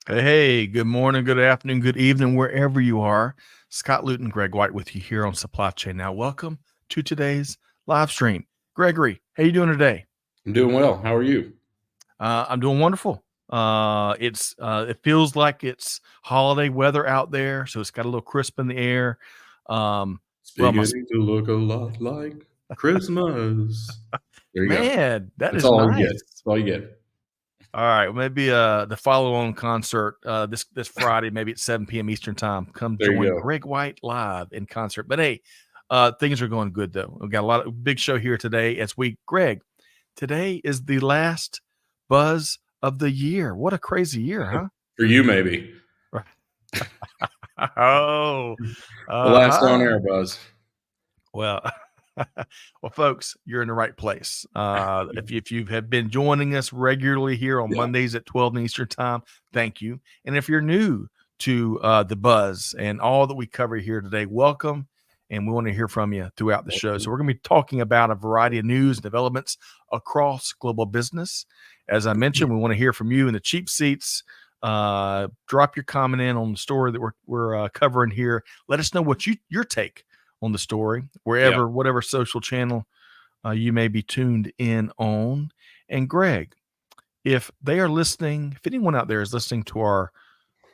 Hey, good morning, good afternoon, good evening, wherever you are. Scott Luton, Greg White with you here on Supply Chain. Now, welcome to today's live stream. Gregory, how you doing today? I'm doing well. How are you? I'm doing wonderful. It feels like it's holiday weather out there, so it's got a little crisp in the air. It's Well, beginning to look a lot like Christmas. There you go. man, that That's is all you get. nice. That's all you get. All right, well, maybe the follow-on concert this Friday, maybe at 7 p.m. Eastern time. Come There you join go. Greg White live in concert. But hey, things are going good though. We've got a lot of big show here today. Greg, today is the last buzz of the year. What a crazy year, huh? For you, maybe. Oh, The last uh-huh. on-air buzz. Well, well, folks, you're in the right place. If you have been joining us regularly here on Yeah. Mondays at 12 noon Eastern time, thank you. And if you're new to the Buzz and all that we cover here today, welcome. And we want to hear from you throughout the show. So we're going to be talking about a variety of news and developments across global business. As I mentioned, we want to hear from you in the cheap seats. Drop your comment in on the story that we're covering here. Let us know what your take on the story, Yeah. whatever social channel you may be tuned in on. And Greg, if they are listening, if anyone out there is listening to our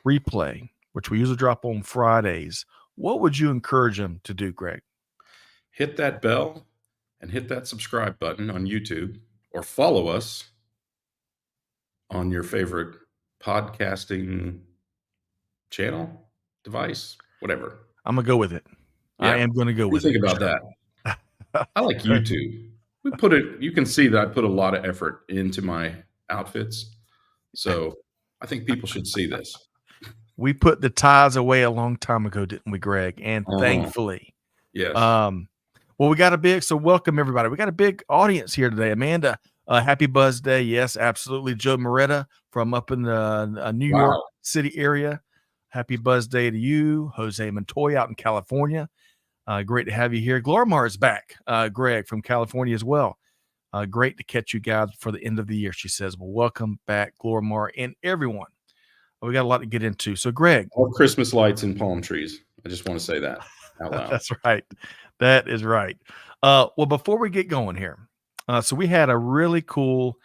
replay, which we usually drop on Fridays, what would you encourage them to do, Greg? Hit that bell and hit that subscribe button on YouTube or follow us on your favorite podcasting channel, device, whatever. I'm gonna go with it. I Yeah. am going to go What with do you it think for about that? sure. I like YouTube. You can see that I put a lot of effort into my outfits. So I think people should see this. We put the ties away a long time ago, didn't we, Greg? And Uh-huh. thankfully, Yes. um, well, so welcome everybody. We got a big audience here today. Amanda, happy Buzz Day. Yes, absolutely. Joe Moretta from up in the New York Wow. City area. Happy Buzz Day to you. Jose Montoya out in California. Great to have you here. Glormar is back, Greg, from California as well. Great to catch you guys for the end of the year, she says. Well, welcome back, Glormar, and everyone. We got a lot to get into. So, Greg, All Christmas lights and palm trees. I just want to say that out loud. that's right. That is right. Well, before we get going here, so we had a really cool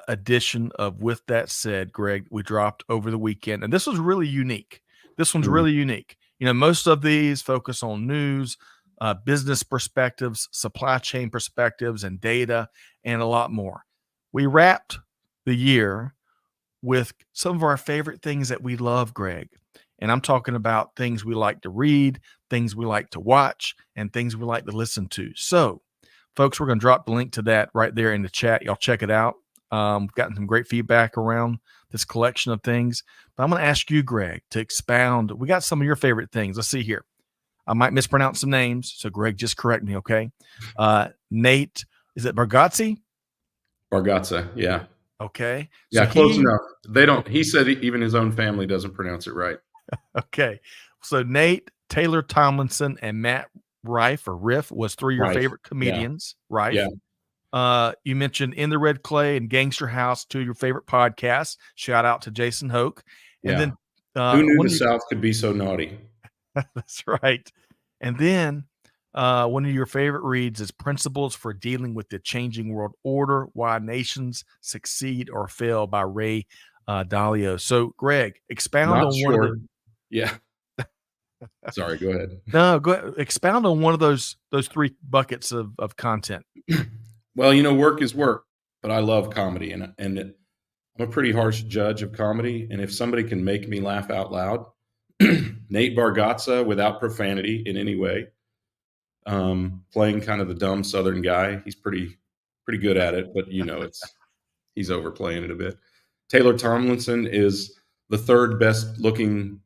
edition of With That Said, Greg, we dropped over the weekend. And this was really unique. This one's Mhm. really unique. You know, most of these focus on news, business perspectives, supply chain perspectives, and data, and a lot more. We wrapped the year with some of our favorite things that we love, Greg. And I'm talking about things we like to read, things we like to watch, and things we like to listen to. So, folks, we're going to drop the link to that right there in the chat. Y'all check it out. We've gotten some great feedback around this collection of things. But I'm going to ask you, Greg, to expound. We got some of your favorite things. Let's see here. I might mispronounce some names. So, Greg, just correct me, okay? Nate, is it Bargatze? Bargatza. Yeah. Okay. So Yeah. Close he enough. They don't, he said even his own family doesn't pronounce it right. Okay. So Nate, Taylor Tomlinson, and Matt Riff was three of your Right. favorite Yeah. comedians, Rife. Yeah. You mentioned In the Red Clay and Gangster House, two of your favorite podcasts. Shout out to Jason Hoke. And Yeah. then Who knew one the of you, South could be so naughty? that's right. And then one of your favorite reads is Principles for Dealing with the Changing World Order, Why Nations Succeed or Fail by Ray Dalio. So, Greg, expound Not on one of sure. the Yeah. Sorry. Go ahead. No, go ahead. Expound on one of those three buckets of content. Well, work is work, but I love comedy, and I'm a pretty harsh judge of comedy. And if somebody can make me laugh out loud, Nate Bargatza without profanity in any way, playing kind of the dumb Southern guy, he's pretty good at it. But he's overplaying it a bit. Taylor Tomlinson is the third best looking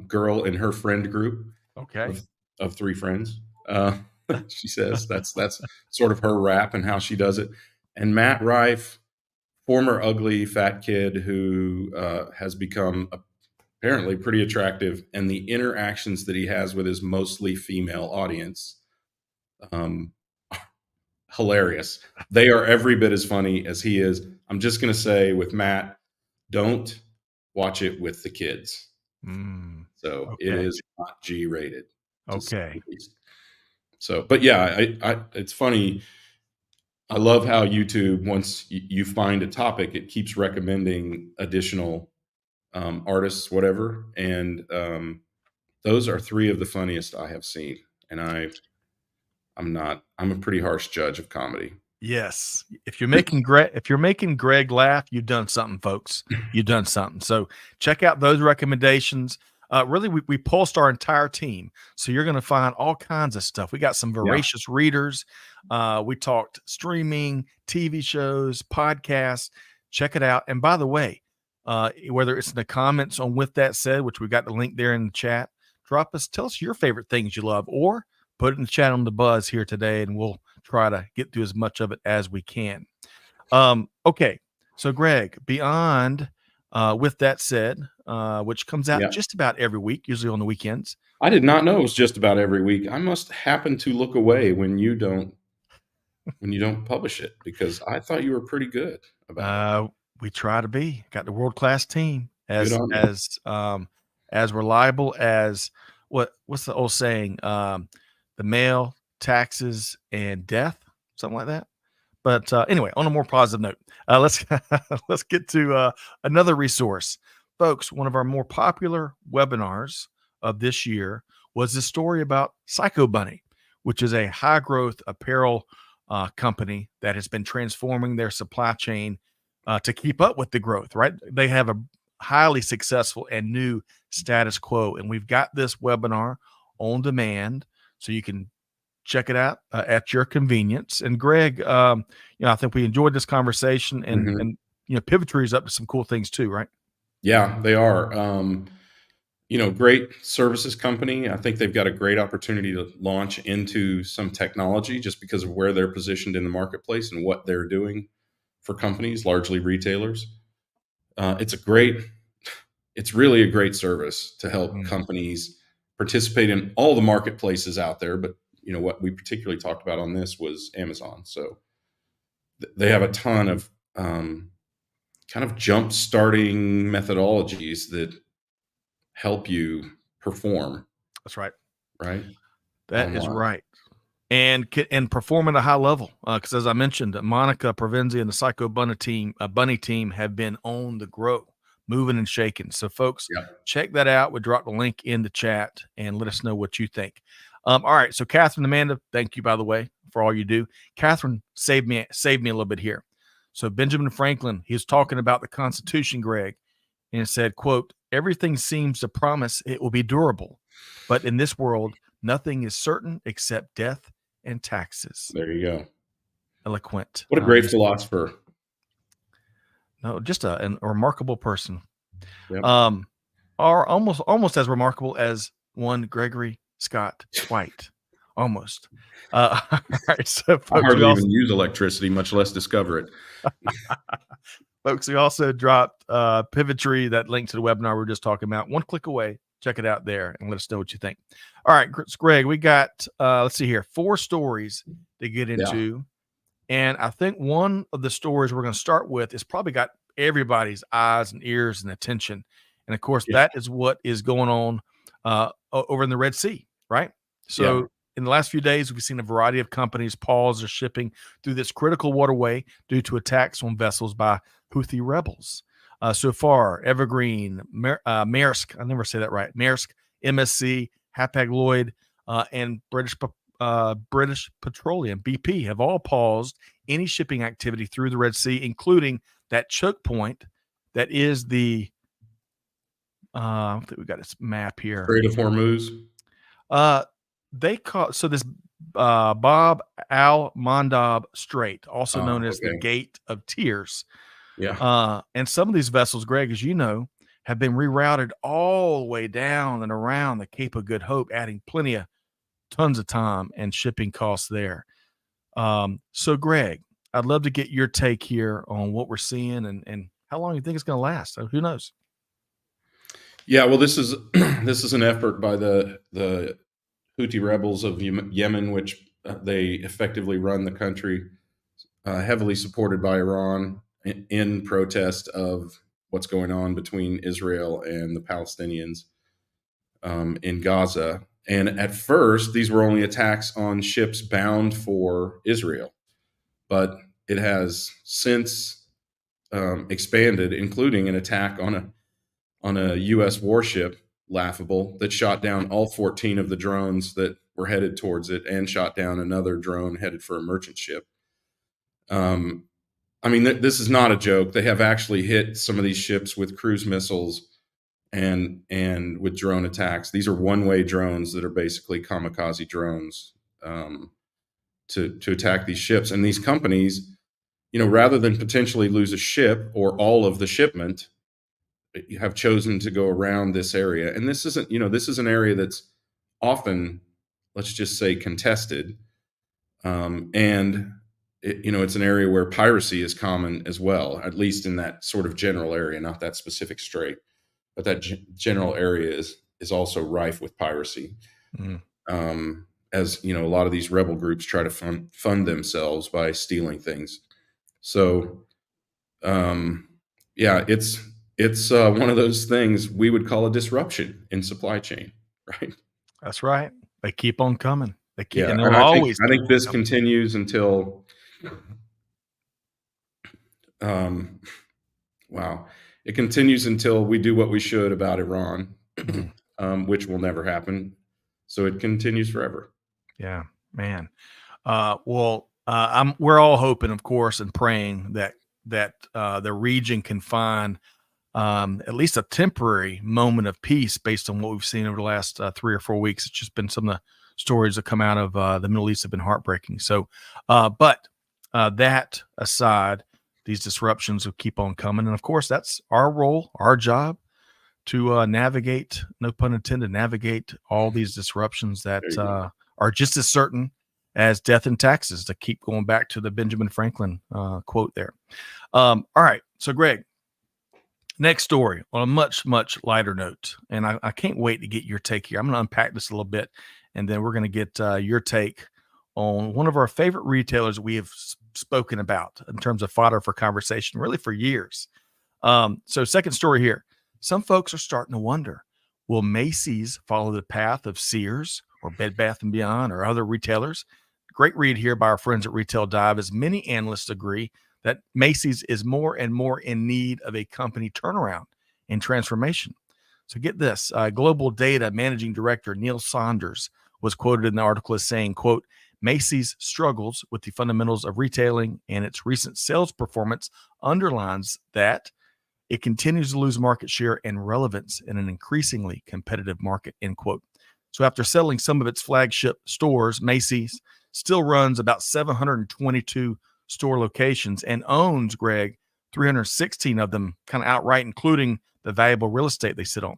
girl in her friend group Okay. of three friends. She says that's sort of her rap and how she does it. And Matt Rife, former ugly fat kid who has become apparently pretty attractive, and the interactions that he has with his mostly female audience, um, hilarious. They are every bit as funny as he is. I'm just going to say with Matt, don't watch it with the kids. Mm, So it okay. is not G rated, to say Okay. the least. So, but yeah, it's funny. I love how YouTube, once you find a topic, it keeps recommending additional artists, whatever. And those are three of the funniest I have seen. And I'm a pretty harsh judge of comedy. Yes. If you're making Greg laugh, you've done something, folks. You've done something. So check out those recommendations. Really, we pulsed our entire team. So you're going to find all kinds of stuff. We got some Yeah. voracious readers. We talked streaming, TV shows, podcasts. Check it out. And by the way, whether it's in the comments on With That Said, which we got the link there in the chat, tell us your favorite things you love, or put it in the chat on the buzz here today, and we'll try to get through as much of it as we can. Okay. So, Greg, beyond With That Said, which comes out Yeah. just about every week, usually on the weekends. I did not know it was just about every week. I must happen to look away when you don't publish it, because I thought you were pretty good about it. We try to be. Got the world class team Good on you. as reliable as what's the old saying? The mail, taxes, and death, something like that. But anyway, on a more positive note, let's let's get to another resource, folks. One of our more popular webinars of this year was this story about Psycho Bunny, which is a high growth apparel company that has been transforming their supply chain to keep up with the growth. Right, they have a highly successful and new status quo, and we've got this webinar on demand, so you can check it out at your convenience. And Greg, I think we enjoyed this conversation, and Mhm. Pivotry is up to some cool things too, right? Yeah, they are. Great services company. I think they've got a great opportunity to launch into some technology just because of where they're positioned in the marketplace and what they're doing for companies, largely retailers. It's really a great service to help Mm, companies participate in all the marketplaces out there. But what we particularly talked about on this was Amazon. So they have a ton of kind of jump starting methodologies that help you perform, that's right. right, That is online. right. And perform at a high level. Because as I mentioned, Monica Provenzi and the Psycho Bunny team have been on the grow, moving and shaking. So, folks, Yeah. check that out. We drop the link in the chat and let us know what you think. All right. So, Catherine, Amanda, thank you, by the way, for all you do. Catherine saved me a little bit here. So, Benjamin Franklin, he was talking about the Constitution, Greg, and it said, "quote Everything seems to promise it will be durable, but in this world, nothing is certain except death and taxes." There you go. Eloquent. What a great philosopher. Just a remarkable person. Yep. Are almost as remarkable as one Gregory Scott White. Almost. All right, so I folks, hardly even use electricity, much less discover it. we also dropped Pivotry, that link to the webinar we were just talking about. One click away. Check it out there and let us know what you think. All right, Greg, we got let's see here, 4 stories to get into. And I think one of the stories we're going to start with is probably got everybody's eyes and ears and attention. And of course, Yeah. that is what is going on over in the Red Sea, right? So, Yeah. in the last few days, we've seen a variety of companies pause their shipping through this critical waterway due to attacks on vessels by Houthi rebels. So far, Evergreen, Maersk, I never say that right, Maersk, MSC, Hapag Lloyd, and British Petroleum, BP, have all paused any shipping activity through the Red Sea, including that choke point that is the I think we got this map here. Strait of Hormuz. They call this Bob Al Mandab Strait, also known as the Okay. Gate of Tears. Yeah. And some of these vessels, Greg, as you know, have been rerouted all the way down and around the Cape of Good Hope, adding tons of time and shipping costs there. So, Greg, I'd love to get your take here on what we're seeing and how long you think it's going to last. So who knows? Yeah. Well, this is this is an effort by the Houthi rebels of Yemen, which they effectively run the country, heavily supported by Iran in protest of what's going on between Israel and the Palestinians in Gaza. And at first, these were only attacks on ships bound for Israel, but it has since expanded, including an attack on a U.S. warship, Laughable, that shot down all 14 of the drones that were headed towards it, and shot down another drone headed for a merchant ship. I mean, this is not a joke. They have actually hit some of these ships with cruise missiles and with drone attacks. These are one-way drones that are basically kamikaze drones to attack these ships. And these companies, rather than potentially lose a ship or all of the shipment, have chosen to go around this area. And this isn't, this is an area that's often, let's just say, contested. And it's an area where piracy is common as well, at least in that sort of general area, not that specific strait, but that general area is also rife with piracy. As a lot of these rebel groups try to fund themselves by stealing things. So, yeah, it's one of those things we would call a disruption in supply chain, right? That's right. They keep on coming. They keep, Yeah, and and they'll always. I think this continues until, wow, it continues until we do what we should about Iran, which will never happen. So it continues forever. Yeah, man. We're all hoping, of course, and praying that the region can find at least a temporary moment of peace based on what we've seen over the last 3 or 4 weeks. It's just been some of the stories that come out of the Middle East have been heartbreaking. So, but that aside, these disruptions will keep on coming. And of course, that's our role, our job to navigate, no pun intended, navigate all these disruptions that are just as certain as death and taxes, to keep going back to the Benjamin Franklin quote there. All right. So, Greg, next story on a much, much lighter note. And I can't wait to get your take here. I'm going to unpack this a little bit, and then we're going to get your take on one of our favorite retailers we have spoken about in terms of fodder for conversation, really for years. So, second story here. Some folks are starting to wonder, will Macy's follow the path of Sears or Bed Bath & Beyond or other retailers? Great read here by our friends at Retail Dive, as many analysts agree that Macy's is more and more in need of a company turnaround and transformation. So get this, Global Data Managing Director Neil Saunders was quoted in the article as saying, quote, Macy's struggles with the fundamentals of retailing, and its recent sales performance underlines that it continues to lose market share and relevance in an increasingly competitive market, end quote. So after selling some of its flagship stores, Macy's still runs about 722 store locations and owns, Greg, 316 of them kind of outright, including the valuable real estate they sit on.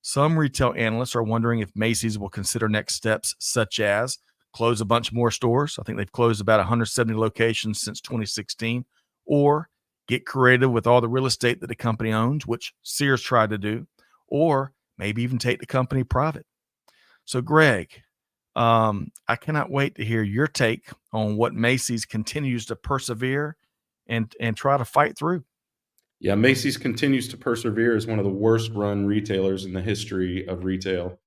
Some retail analysts are wondering if Macy's will consider next steps, such as close a bunch more stores. I think they've closed about 170 locations since 2016, or get creative with all the real estate that the company owns, which Sears tried to do, or maybe even take the company private. So, Greg, I cannot wait to hear your take on what Macy's continues to persevere and try to fight through. Yeah, Macy's continues to persevere as one of the worst run retailers in the history of retail.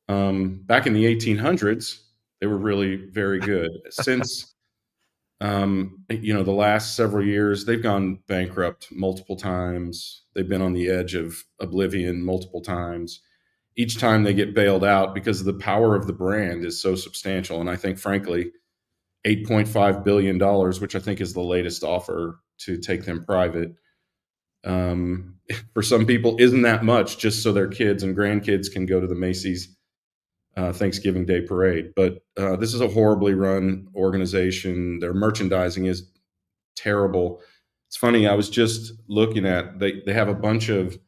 Back in the 1800s, they were really very good. Since the last several years, they've gone bankrupt multiple times. They've been on the edge of oblivion multiple times. Each time they get bailed out because the power of the brand is so substantial. And I think, frankly, $8.5 billion, which I think is the latest offer to take them private, for some people isn't that much, just so their kids and grandkids can go to the Macy's Thanksgiving Day parade. But this is a horribly run organization. Their merchandising is terrible. It's funny, I was just looking at, they have a bunch of,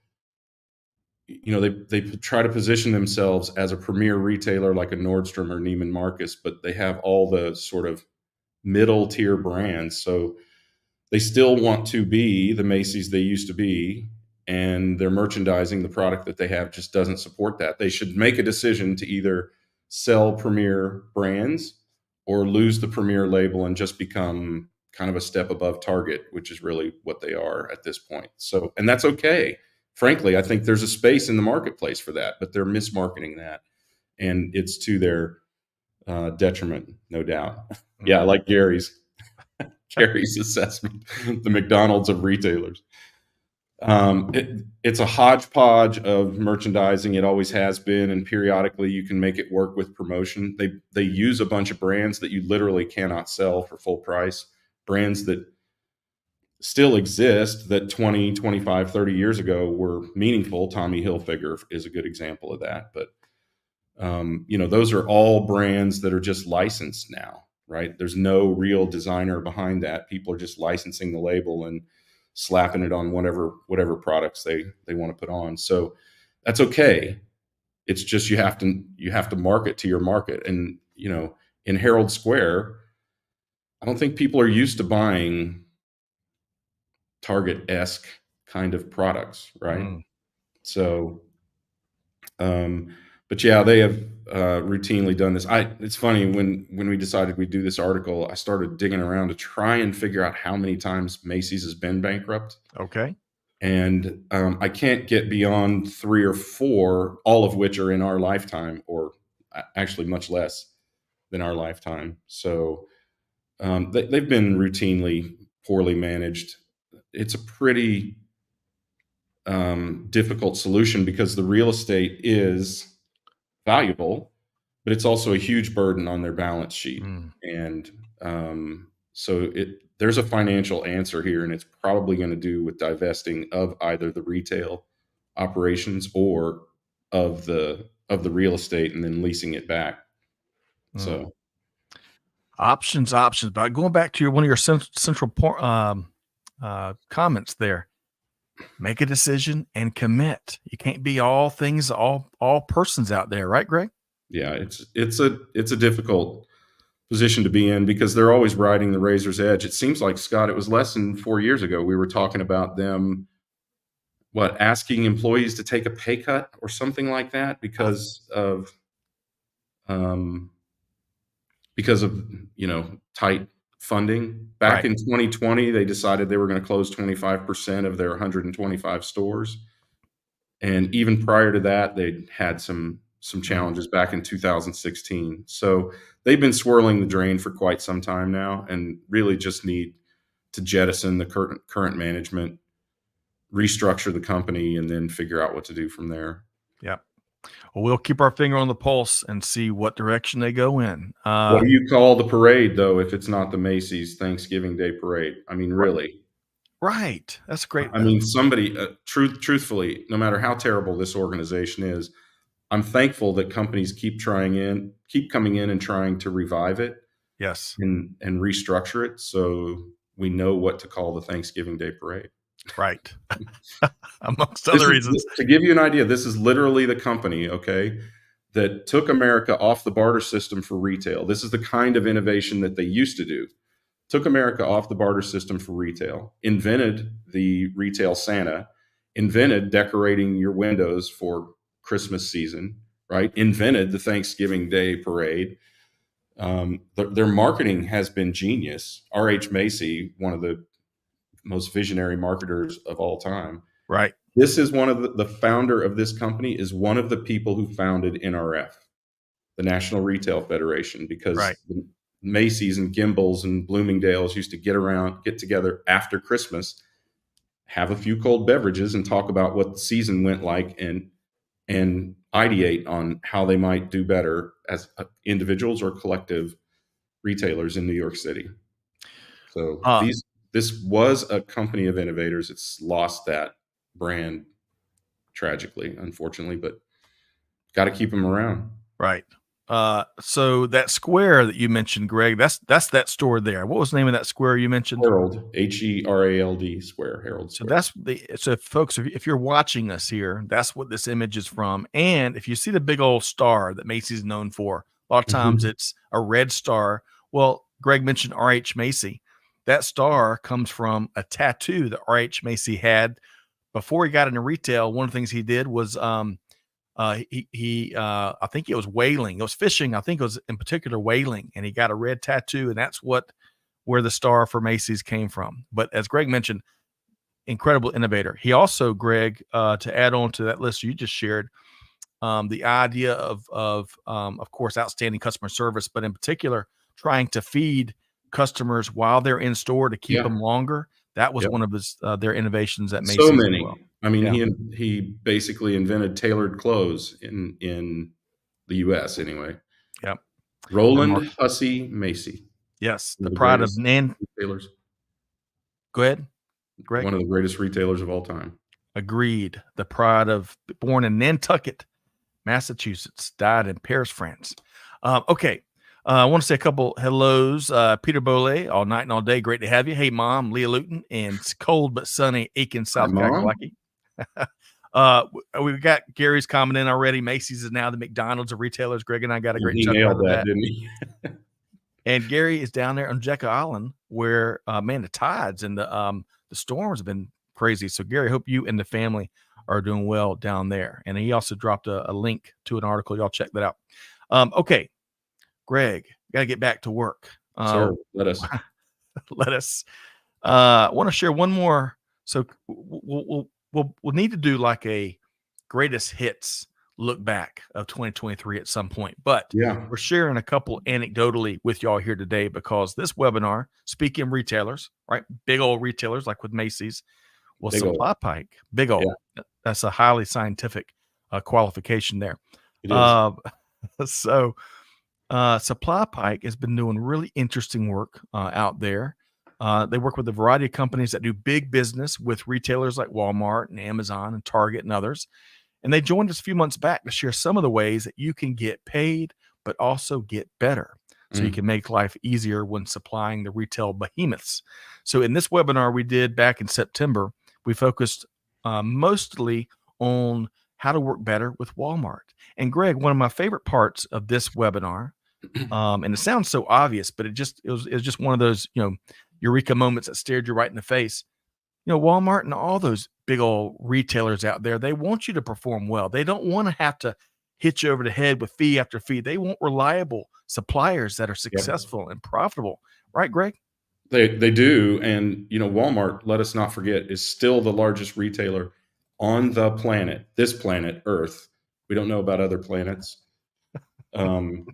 they try to position themselves as a premier retailer like a Nordstrom or Neiman Marcus, but they have all the sort of middle tier brands. So they still want to be the Macy's they used to be, and their merchandising, the product that they have, just doesn't support that. They should make a decision to either sell premier brands or lose the premier label and just become kind of a step above Target, which is really what they are at this point. So, and that's okay. Frankly, I think there's a space in the marketplace for that, but they're mismarketing that, and it's to their detriment, no doubt. Yeah, I like Gary's assessment, the McDonald's of retailers. It's a hodgepodge of merchandising. It always has been, and periodically you can make it work with promotion. They use a bunch of brands that you literally cannot sell for full price, brands that still exist that 20, 25, 30 years ago were meaningful. Tommy Hilfiger is a good example of that. But those are all brands that are just licensed now, right? There's no real designer behind that. People are just licensing the label and slapping it on whatever products they want to put on. So that's okay. It's just you have to market to your market. And in Herald Square, I don't think people are used to buying Target-esque kind of products, right? So but yeah, they have routinely done this. It's funny, when we decided we'd do this article, I started digging around to try and figure out how many times Macy's has been bankrupt. Okay. And I can't get beyond 3 or 4, all of which are in our lifetime, or actually much less than our lifetime. So they've been routinely poorly managed. It's a pretty difficult solution because the real estate is valuable, but it's also a huge burden on their balance sheet. And so there's a financial answer here, and it's probably going to do with divesting of either the retail operations or of the real estate and then leasing it back. So options. But going back to one of your central comments there, make a decision and commit. You can't be all things, all persons out there, right, Greg? Yeah, it's a difficult position to be in because they're always riding the razor's edge. It seems like, Scott, it was less than 4 years ago we were talking about them asking employees to take a pay cut or something like that because of tight funding. Back in 2020, they decided they were going to close 25% of their 125 stores. And even prior to that, they'd had some challenges back in 2016. So they've been swirling the drain for quite some time now, and really just need to jettison the current management, restructure the company, and then figure out what to do from there. Yeah. Well, we'll keep our finger on the pulse and see what direction they go in. What do you call the parade, though, if it's not the Macy's Thanksgiving Day Parade? I mean, really. Right. That's great. I mean, somebody, truthfully, no matter how terrible this organization is, I'm thankful that companies keep coming in and trying to revive it. Yes. And restructure it so we know what to call the Thanksgiving Day Parade. Right. Amongst other reasons. To give you an idea, this is literally the company, okay, that took America off the barter system for retail. This is the kind of innovation that they used to do. Took America off the barter system for retail, invented the retail Santa, invented decorating your windows for Christmas season, right? Invented the Thanksgiving Day Parade. Their marketing has been genius. R.H. Macy, one of the most visionary marketers of all time. Right. This is one of the founder of this company is one of the people who founded NRF, the National Retail Federation, because Macy's and Gimbels and Bloomingdale's used to get together after Christmas, have a few cold beverages and talk about what the season went like and ideate on how they might do better as individuals or collective retailers in New York City. So this was a company of innovators. It's lost that brand tragically, unfortunately, but got to keep them around. Right. So that square that you mentioned, Greg, that's that store there. What was the name of that square you mentioned? Herald, Herald Square, Herald Square. So folks, if you're watching us here, that's what this image is from. And if you see the big old star that Macy's is known for, a lot of times it's a red star. Well, Greg mentioned R.H. Macy. That star comes from a tattoo that R.H. Macy had before he got into retail. One of the things he did was I think it was whaling. It was fishing. I think it was in particular whaling, and he got a red tattoo, and that's what where the star for Macy's came from. But as Greg mentioned, incredible innovator. He also, Greg, to add on to that list you just shared, the idea of course, outstanding customer service, but in particular, trying to feed customers while they're in store to keep Yeah. them longer. That was Yep. one of his their innovations at So Macy's as well. many. I mean, Yeah. he basically invented tailored clothes in the U.S. anyway. Yep. Roland Remarkable. Hussey Macy, Yes. one The of the pride of greatest Nan. retailers, Go ahead, Greg. one of the greatest retailers of all time. Agreed. The pride of born in Nantucket, Massachusetts, died in Paris, France. Okay. I want to say a couple hellos. Peter Bole, all night and all day. Great to have you. Hey, Mom, Leah Luton, and it's cold but sunny Aiken, Hi, South Mom. Kakalaki. We've got Gary's comment in already. Macy's is now the McDonald's of retailers. Greg and I got a great He chuckle out nailed of that, that. didn't he? And Gary is down there on Jekyll Island where, man, the tides and the storms have been crazy. So, Gary, hope you and the family are doing well down there. And he also dropped a link to an article. Y'all check that out. Okay, Greg, got to get back to work. Sir, let us. Let us. I want to share one more. So we'll need to do like a greatest hits look back of 2023 at some point. But Yeah. we're sharing a couple anecdotally with y'all here today because this webinar, speaking retailers, right? Big old retailers like with Macy's, well, Big old. Supply Pike, big old. Yeah. That's a highly scientific qualification there. It is. So Supply Pike has been doing really interesting work out there. They work with a variety of companies that do big business with retailers like Walmart and Amazon and Target and others. And they joined us a few months back to share some of the ways that you can get paid, but also get better. So you can make life easier when supplying the retail behemoths. So in this webinar we did back in September, we focused mostly on how to work better with Walmart. And Greg, one of my favorite parts of this webinar, and it sounds so obvious, but it was just one of those, eureka moments that stared you right in the face. Walmart and all those big old retailers out there, they want you to perform well. They don't want to have to hit you over the head with fee after fee. They want reliable suppliers that are successful and profitable. Right, Greg? They do. And, Walmart, let us not forget, is still the largest retailer on the planet, this planet, Earth. We don't know about other planets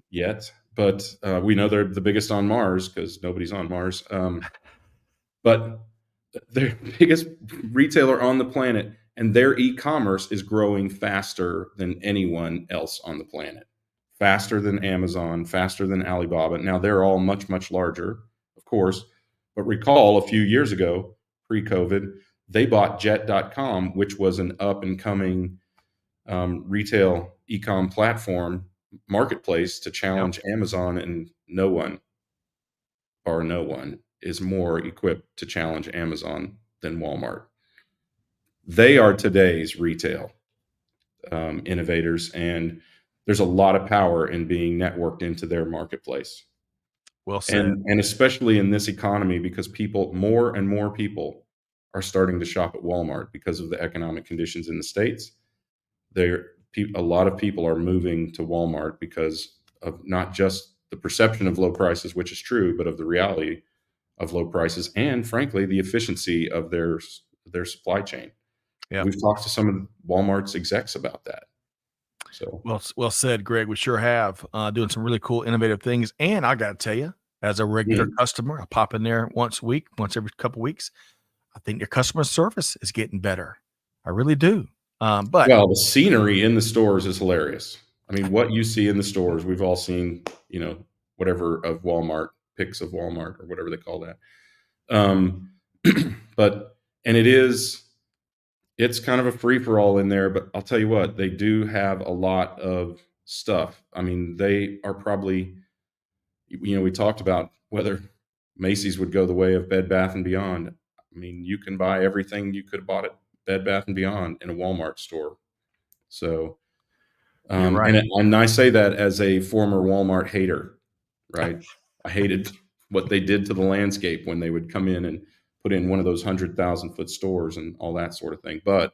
yet, but we know they're the biggest on Mars because nobody's on Mars. But they're the biggest retailer on the planet, and their e-commerce is growing faster than anyone else on the planet. Faster than Amazon, faster than Alibaba. Now, they're all much, much larger, of course. But recall a few years ago, pre-COVID, they bought Jet.com, which was an up-and-coming retail e-com platform marketplace to challenge Amazon, and no one is more equipped to challenge Amazon than Walmart. They are today's retail innovators, and there's a lot of power in being networked into their marketplace. Well said. And especially in this economy, because more and more people are starting to shop at Walmart because of the economic conditions in the States. A lot of people are moving to Walmart because of not just the perception of low prices, which is true, but of the reality of low prices and, frankly, the efficiency of their supply chain. Yeah. We've talked to some of Walmart's execs about that. So well said, Greg. We sure have doing some really cool, innovative things. And I got to tell you, as a regular customer, I pop in there once every couple of weeks. I think their customer service is getting better. I really do. But the scenery in the stores is hilarious. I mean, what you see in the stores, we've all seen, whatever of Walmart, pics of Walmart or whatever they call that. It's kind of a free for all in there, but I'll tell you what, they do have a lot of stuff. I mean, they are probably, we talked about whether Macy's would go the way of Bed Bath & Beyond. I mean, you can buy everything you could have bought at Bed Bath & Beyond in a Walmart store. So, you're right. And I say that as a former Walmart hater, right? I hated what they did to the landscape when they would come in and put in one of those 100,000-foot stores and all that sort of thing. But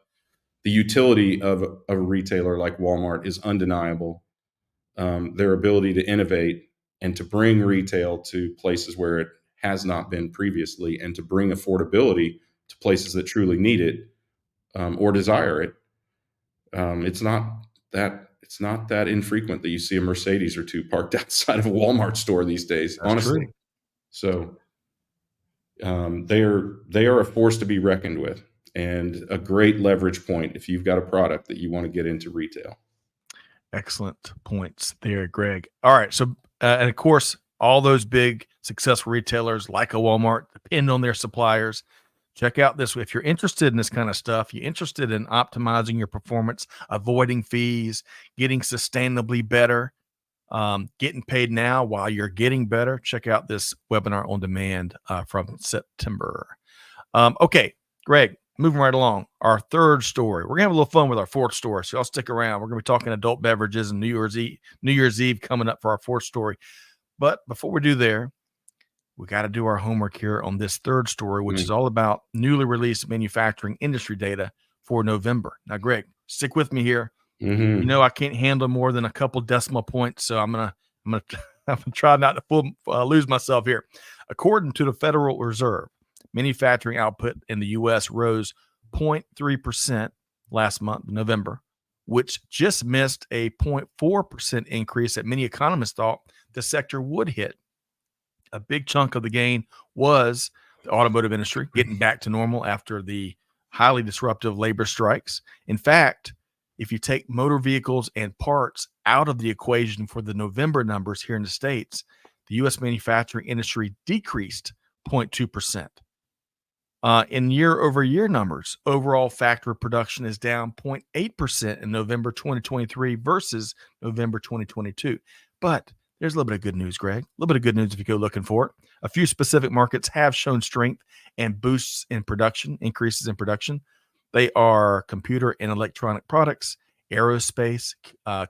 the utility of a retailer like Walmart is undeniable. Their ability to innovate and to bring retail to places where it has not been previously, and to bring affordability to places that truly need it or desire it. It's not that infrequent that you see a Mercedes or two parked outside of a Walmart store these days, That's honestly. true. So they are a force to be reckoned with, and a great leverage point if you've got a product that you want to get into retail. Excellent points there, Greg. All right. So, and of course, all those big successful retailers like a Walmart depend on their suppliers. Check out this. If you're interested in this kind of stuff, you're interested in optimizing your performance, avoiding fees, getting sustainably better, getting paid now while you're getting better. Check out this webinar on demand from September. Okay, Greg, moving right along. Our third story. We're gonna have a little fun with our fourth story, so y'all stick around. We're gonna be talking adult beverages and New Year's Eve coming up for our fourth story. But before we do there, we got to do our homework here on this third story, which is all about newly released manufacturing industry data for November. Now, Greg, stick with me here. Mm-hmm. You know I can't handle more than a couple decimal points, so I'm gonna I'm gonna try not to lose myself here. According to the Federal Reserve, manufacturing output in the U.S. rose 0.3% last month, November, which just missed a 0.4% increase that many economists thought the sector would hit. A big chunk of the gain was the automotive industry getting back to normal after the highly disruptive labor strikes. In fact, if you take motor vehicles and parts out of the equation for the November numbers here in the States, the U.S. manufacturing industry decreased 0.2%. In year-over-year numbers, overall factory production is down 0.8% in November 2023 versus November 2022. But there's a little bit of good news, Greg. A little bit of good news if you go looking for it. A few specific markets have shown strength and boosts in production, increases in production. They are computer and electronic products, aerospace,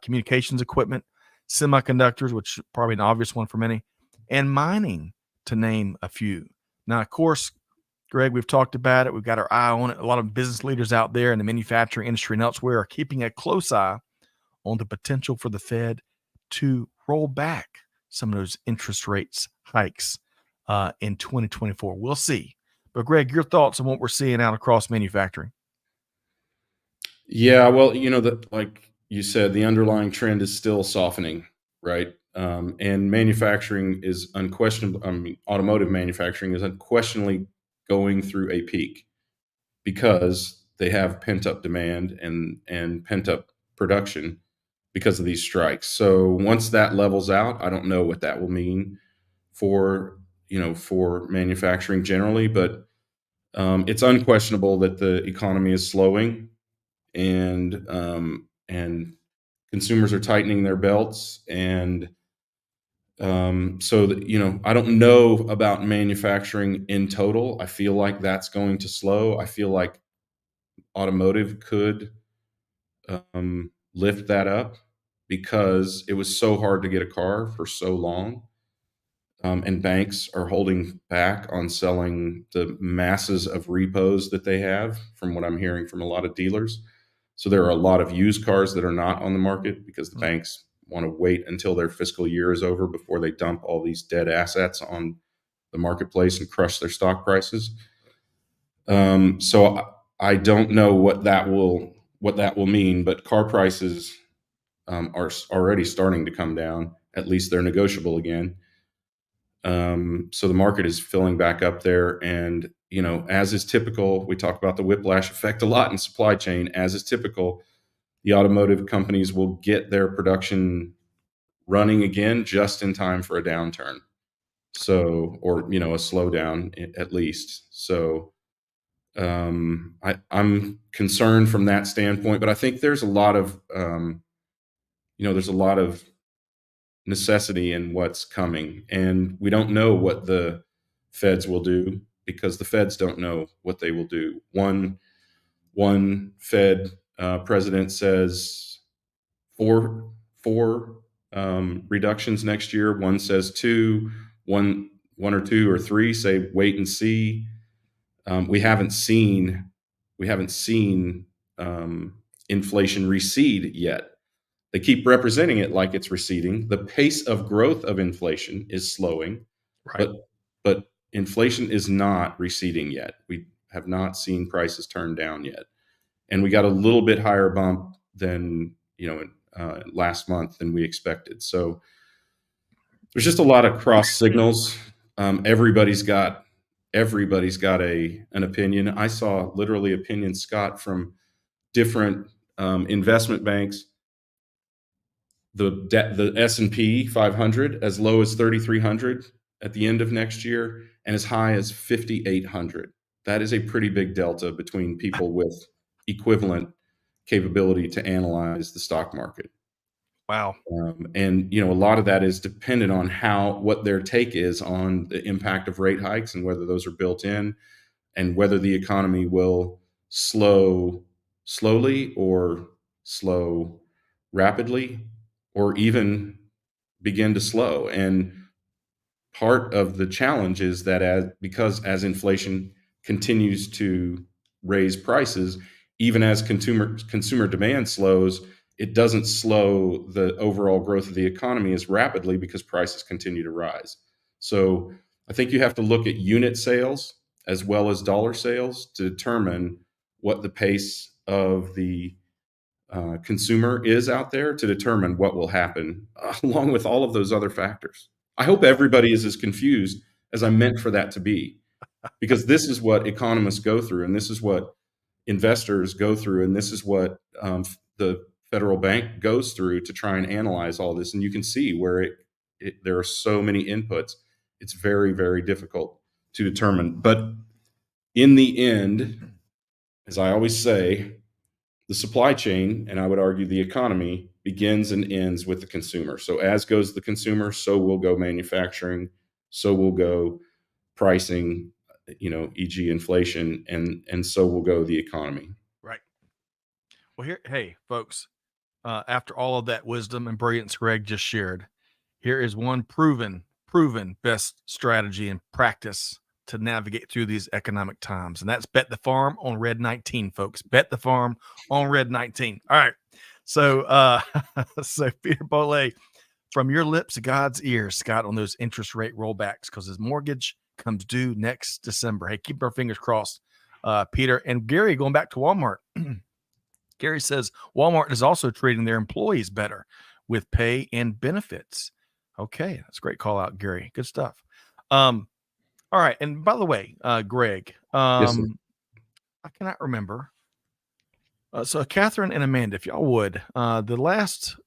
communications equipment, semiconductors, which is probably an obvious one for many, and mining, to name a few. Now, of course, Greg, we've talked about it. We've got our eye on it. A lot of business leaders out there in the manufacturing industry and elsewhere are keeping a close eye on the potential for the Fed to roll back some of those interest rates hikes in 2024. We'll see. But Greg, your thoughts on what we're seeing out across manufacturing? Yeah, well, like you said, the underlying trend is still softening, right? And manufacturing is unquestionably, automotive manufacturing is unquestionably going through a peak because they have pent up demand and pent up production because of these strikes. So once that levels out, I don't know what that will mean for for manufacturing generally, but it's unquestionable that the economy is slowing, and consumers are tightening their belts, and so that, I don't know about manufacturing in total. I feel like that's going to slow. I feel like automotive could lift that up because it was so hard to get a car for so long. And banks are holding back on selling the masses of repos that they have, from what I'm hearing from a lot of dealers. So there are a lot of used cars that are not on the market because the banks want to wait until their fiscal year is over before they dump all these dead assets on the marketplace and crush their stock prices. So I don't know what that will mean, but car prices are already starting to come down. At least they're negotiable again. So the market is filling back up there, and as is typical, we talk about the whiplash effect a lot in supply chain. As is typical, the automotive companies will get their production running again just in time for a downturn. So, or a slowdown at least. So, I'm concerned from that standpoint, but I think there's a lot of there's a lot of necessity in what's coming, and we don't know what the feds will do because the feds don't know what they will do. One Fed president says four reductions next year. One says two. One or two or three say wait and see. We haven't seen inflation recede yet. They keep representing it like it's receding. The pace of growth of inflation is slowing, Right. but inflation is not receding yet. We have not seen prices turn down yet, and we got a little bit higher bump than last month than we expected. So there's just a lot of cross signals. Everybody's got an opinion. I saw literally opinions, Scott, from different investment banks. The S&P 500 as low as 3,300 at the end of next year, and as high as 5,800. That is a pretty big delta between people with equivalent capability to analyze the stock market. Wow. And a lot of that is dependent on what their take is on the impact of rate hikes and whether those are built in, and whether the economy will slow slowly or slow rapidly, or even begin to slow. And part of the challenge is that because inflation continues to raise prices, even as consumer demand slows, it doesn't slow the overall growth of the economy as rapidly because prices continue to rise. So I think you have to look at unit sales as well as dollar sales to determine what the pace of the consumer is out there, to determine what will happen, along with all of those other factors. I hope everybody is as confused as I meant for that to be, because this is what economists go through, and this is what investors go through, and this is what the federal bank goes through to try and analyze all this. And you can see where there are so many inputs. It's very, very difficult to determine. But in the end, as I always say, the supply chain, and I would argue the economy, begins and ends with the consumer. So as goes the consumer, so will go manufacturing, so will go pricing, e.g. inflation, and so will go the economy. Right. Well, hey, folks, after all of that wisdom and brilliance Greg just shared, here is one proven best strategy and practice to navigate through these economic times. And that's bet the farm on Red 19, folks. Bet the farm on Red 19. All right. So, so Peter Bollet, from your lips to God's ears, Scott, on those interest rate rollbacks, because his mortgage comes due next December. Hey, keep our fingers crossed, Peter. And Gary, going back to Walmart, Gary says Walmart is also treating their employees better with pay and benefits. Okay, that's a great call out, Gary. Good stuff. All right, and by the way, Greg, Yes, I cannot remember. So Catherine and Amanda, if y'all would, the last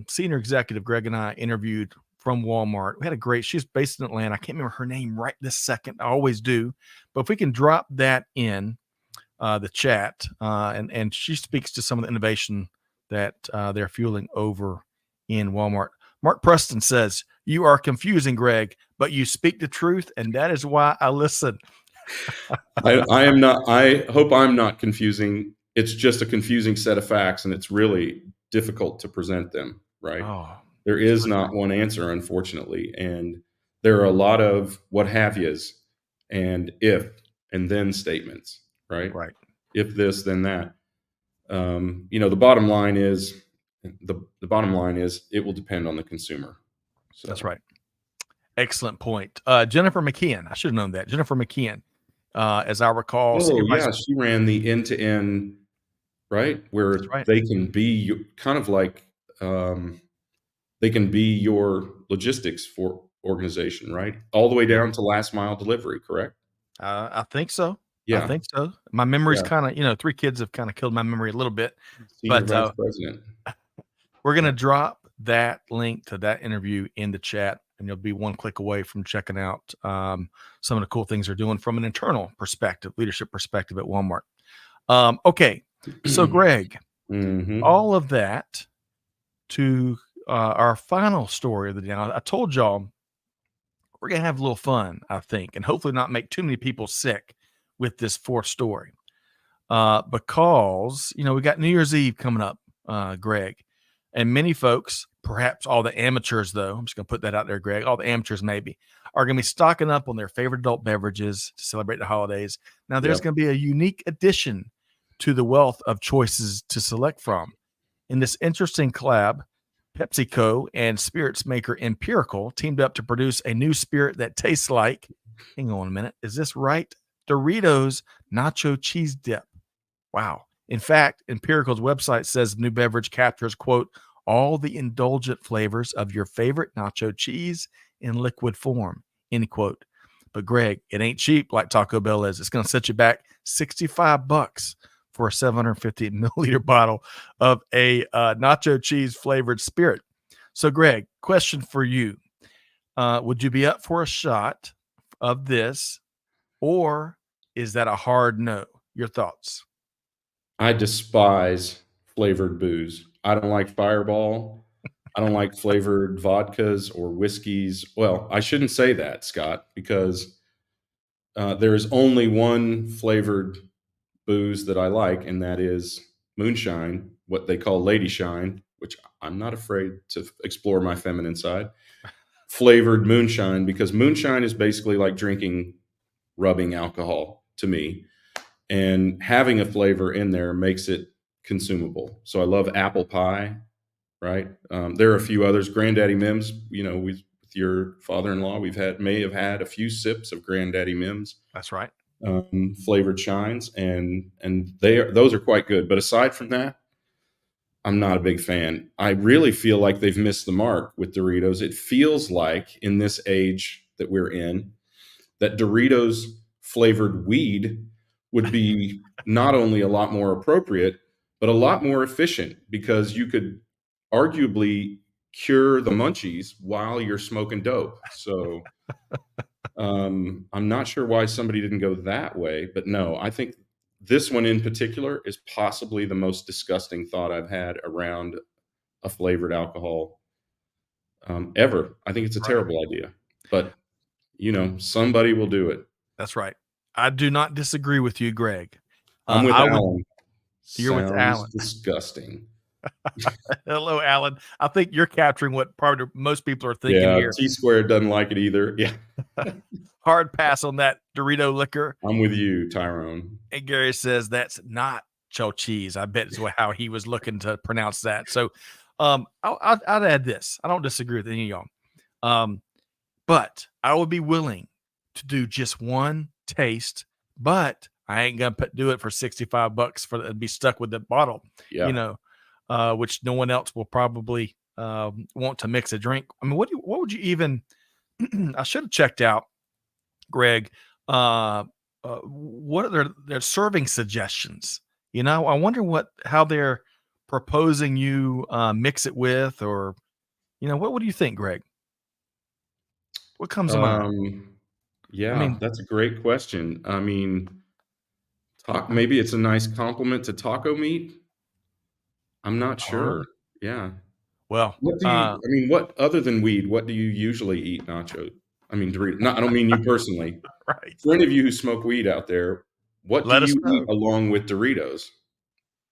senior executive Greg and I interviewed from Walmart, we had she's based in Atlanta. I can't remember her name right this second. I always do. But if we can drop that in the chat, and she speaks to some of the innovation that they're fueling over in Walmart. Mark Preston says, "You are confusing, Greg, but you speak the truth, and that is why I listen." I am not. I hope I'm not confusing. It's just a confusing set of facts, and it's really difficult to present them, right? Oh, There is not one answer, unfortunately, and there are a lot of what have yous and if and then statements, right? right. If this, then that. The bottom line is it will depend on the consumer. So. That's right. Excellent point. Jennifer McKeon. I should have known that. Jennifer McKeon, as I recall. She ran the end-to-end, right? Where right. they can be kind of like they can be your logistics for organization, right? All the way down to last mile delivery, correct? I think so. Yeah. I think so. My memory's kind of, 3 kids have kind of killed my memory a little bit. Senior Vice President. We're going to drop that link to that interview in the chat, and you'll be one click away from checking out some of the cool things they're doing from an internal perspective, leadership perspective at Walmart. Okay. So Greg, all of that to our final story of the day. I told y'all we're going to have a little fun, I think, and hopefully not make too many people sick with this fourth story. Because, we got New Year's Eve coming up, Greg, and many folks, perhaps all the amateurs, though, I'm just going to put that out there, Greg, all the amateurs maybe, are going to be stocking up on their favorite adult beverages to celebrate the holidays. Now, there's going to be a unique addition to the wealth of choices to select from. In this interesting collab, PepsiCo and spirits maker Empirical teamed up to produce a new spirit that tastes like Hang on a minute. Is this right? Doritos nacho cheese dip. Wow. In fact, Empirical's website says the new beverage captures, quote, all the indulgent flavors of your favorite nacho cheese in liquid form, end quote. But Greg, it ain't cheap like Taco Bell is. It's going to set you back $65 for a 750 milliliter bottle of a nacho cheese flavored spirit. So, Greg, question for you. Would you be up for a shot of this, or is that a hard no? Your thoughts? I despise flavored booze. I don't like Fireball. I don't like flavored vodkas or whiskeys. Well, I shouldn't say that, Scott, because there is only one flavored booze that I like, and that is moonshine, what they call lady shine, which I'm not afraid to explore my feminine side. Flavored moonshine, because moonshine is basically like drinking rubbing alcohol to me, and having a flavor in there makes it consumable. So I love apple pie, right? There are a few others. Granddaddy Mims, with your father-in-law, may have had a few sips of Granddaddy Mims That's right. flavored shines, and those are quite good. But aside from that, I'm not a big fan. I really feel like they've missed the mark with Doritos. It feels like in this age that we're in, that Doritos flavored weed would be not only a lot more appropriate, but a lot more efficient, because you could arguably cure the munchies while you're smoking dope. So I'm not sure why somebody didn't go that way, but no, I think this one in particular is possibly the most disgusting thought I've had around a flavored alcohol ever. I think it's a Right. terrible idea, but somebody will do it. That's right. I do not disagree with you, Greg. I'm with I would. Alan. You're with Sounds Alan. disgusting. Hello, Alan. I think you're capturing what probably most people are thinking Yeah, here. T Squared doesn't like it either. Yeah, Hard pass on that Dorito liquor. I'm with you, Tyrone. And Gary says that's not cho cheese. I bet is how he was looking to pronounce that. So, I'd add this. I don't disagree with any of y'all. But I would be willing to do just one taste, but I ain't gonna do it for $65 for and be stuck with the bottle, you Yeah. know, which no one else will probably want to mix a drink. I mean, what would you even? I should have checked out, Greg. What are their serving suggestions? I wonder how they're proposing you mix it with, or what do you think, Greg? What comes to mind? Um, I yeah, mean, that's a great question. I mean, maybe it's a nice compliment to taco meat. I'm not or sure. Yeah. well, I mean, what other than weed, what do you usually eat, Nacho? I mean, Doritos. No, I don't mean you personally. right. For any of you who smoke weed out there, what do Let us you eat know. along with Doritos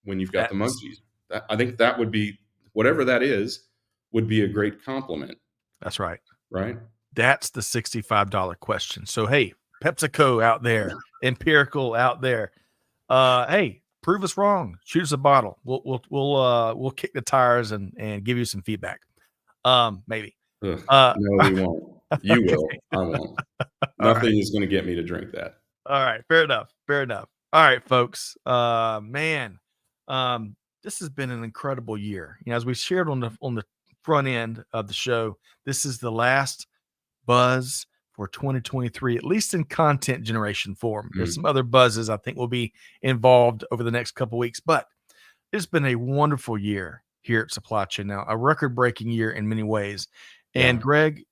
when you've got the That's munchies? I think that would be, whatever that is, would be a great compliment, that's right. right? That's the $65 question. So hey, PepsiCo out there, Empirical out there. Hey, prove us wrong. Shoot us a bottle. We'll kick the tires and give you some feedback. Maybe. Ugh, Uh, no, we won't. You will. okay. I won't. All right. Nothing is going to get me to drink that. All right. Fair enough. Fair enough. All right, folks. Man, um, this has been an incredible year. As we shared on the front end of the show, this is the last buzz for 2023, at least in content generation form. There's Mm, some other buzzes I think will be involved over the next couple weeks, but it's been a wonderful year here at Supply Chain Now, a record-breaking year in many ways. yeah. And Greg,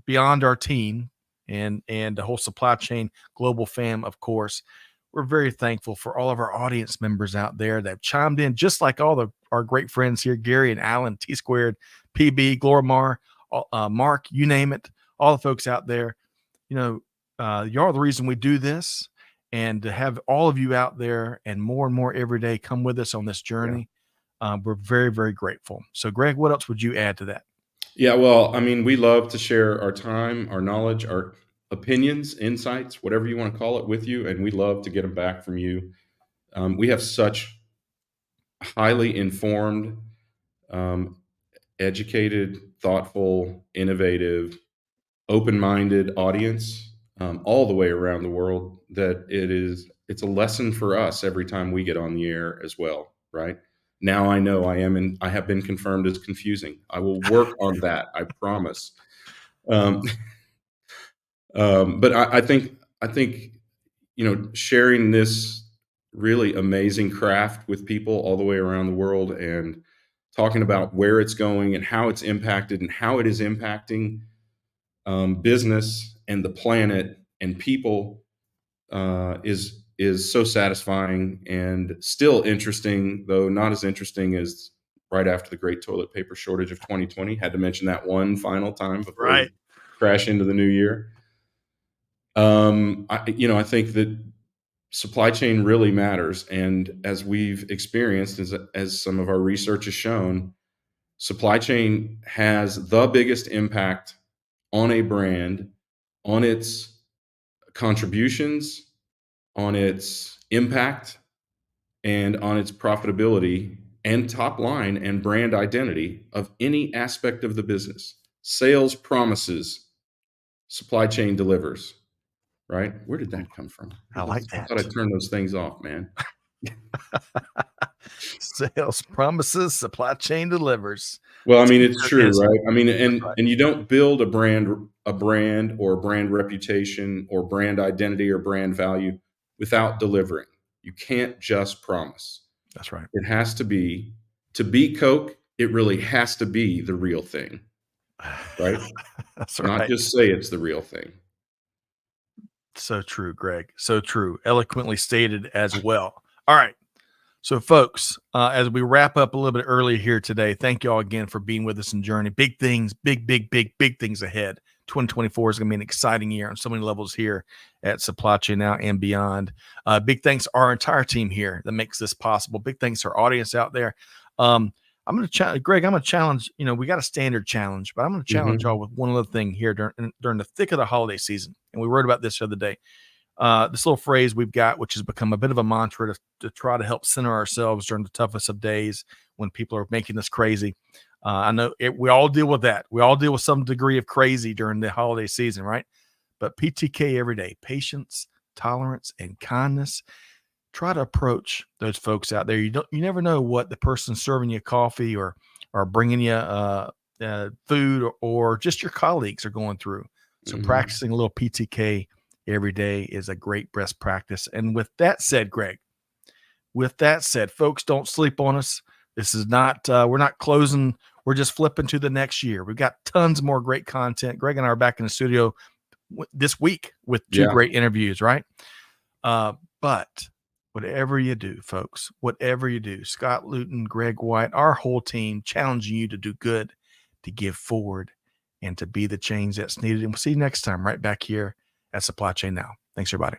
beyond our team and the whole supply chain global fam, of course, we're very thankful for all of our audience members out there that have chimed in, just like our great friends here, Gary and Alan, T Squared, PB, Glorimar, Mark, you name it, all the folks out there. Y'all are the reason we do this, and to have all of you out there and more every day come with us on this Yeah. journey, we're very, very grateful. So, Greg, what else would you add to that? Yeah, well, I mean, we love to share our time, our knowledge, our opinions, insights, whatever you want to call it, with you, and we love to get them back from you. We have such highly informed, um, educated, thoughtful, innovative, open-minded audience. all the way around the world, that it's a lesson for us every time we get on the air as well, right? Now I know I have been confirmed as confusing. I will work on that, I promise. Um, but I think sharing this really amazing craft with people all the way around the world, and talking about where it's going and how it's impacted and how it is impacting business and the planet and people, is so satisfying, and still interesting, though not as interesting as right after the great toilet paper shortage of 2020. Had to mention that one final time before we Right. crash into the new year. I think that supply chain really matters, and as we've experienced, as some of our research has shown, supply chain has the biggest impact on a brand, on its contributions, on its impact, and on its profitability and top line and brand identity of any aspect of the business. Sales promises, supply chain delivers, right? Where did that come from? I like I thought that. I'd turn those things off, man. Sales promises, supply chain delivers. Well, I mean, it's T-shirt true, is right? I mean, right. and you don't build a brand or brand reputation or brand identity or brand value without delivering. You can't just promise. That's right. It has to be Coke, it really has to be the real thing, right? That's Not right. just say it's the real thing. So true, Greg. So true. Eloquently stated as well. All right. So, folks, as we wrap up a little bit early here today, thank you all again for being with us in Journey. Big things, big things ahead. 2024 is going to be an exciting year on so many levels here at Supply Chain Now and beyond. Big thanks to our entire team here that makes this possible. Big thanks to our audience out there. I'm going to challenge, Greg. I'm going to challenge. We got a standard challenge, but I'm going to challenge y'all with one other thing here during the thick of the holiday season. And we wrote about this the other day. This little phrase we've got, which has become a bit of a mantra to try to help center ourselves during the toughest of days when people are making us crazy. I know we all deal with that. We all deal with some degree of crazy during the holiday season, right? But PTK every day, patience, tolerance, and kindness. Try to approach those folks out there. You never know what the person serving you coffee or bringing you food, or just your colleagues are going through. So practicing a little PTK every day is a great best practice. And with that said, Greg, folks, don't sleep on us. This is not, we're not closing. We're just flipping to the next year. We've got tons more great content. Greg and I are back in the studio this week with two great interviews, right? But whatever you do, folks, whatever you do, Scott Luton, Greg White, our whole team challenging you to do good, to give forward, and to be the change that's needed. And we'll see you next time right back here at Supply Chain Now. Thanks, everybody.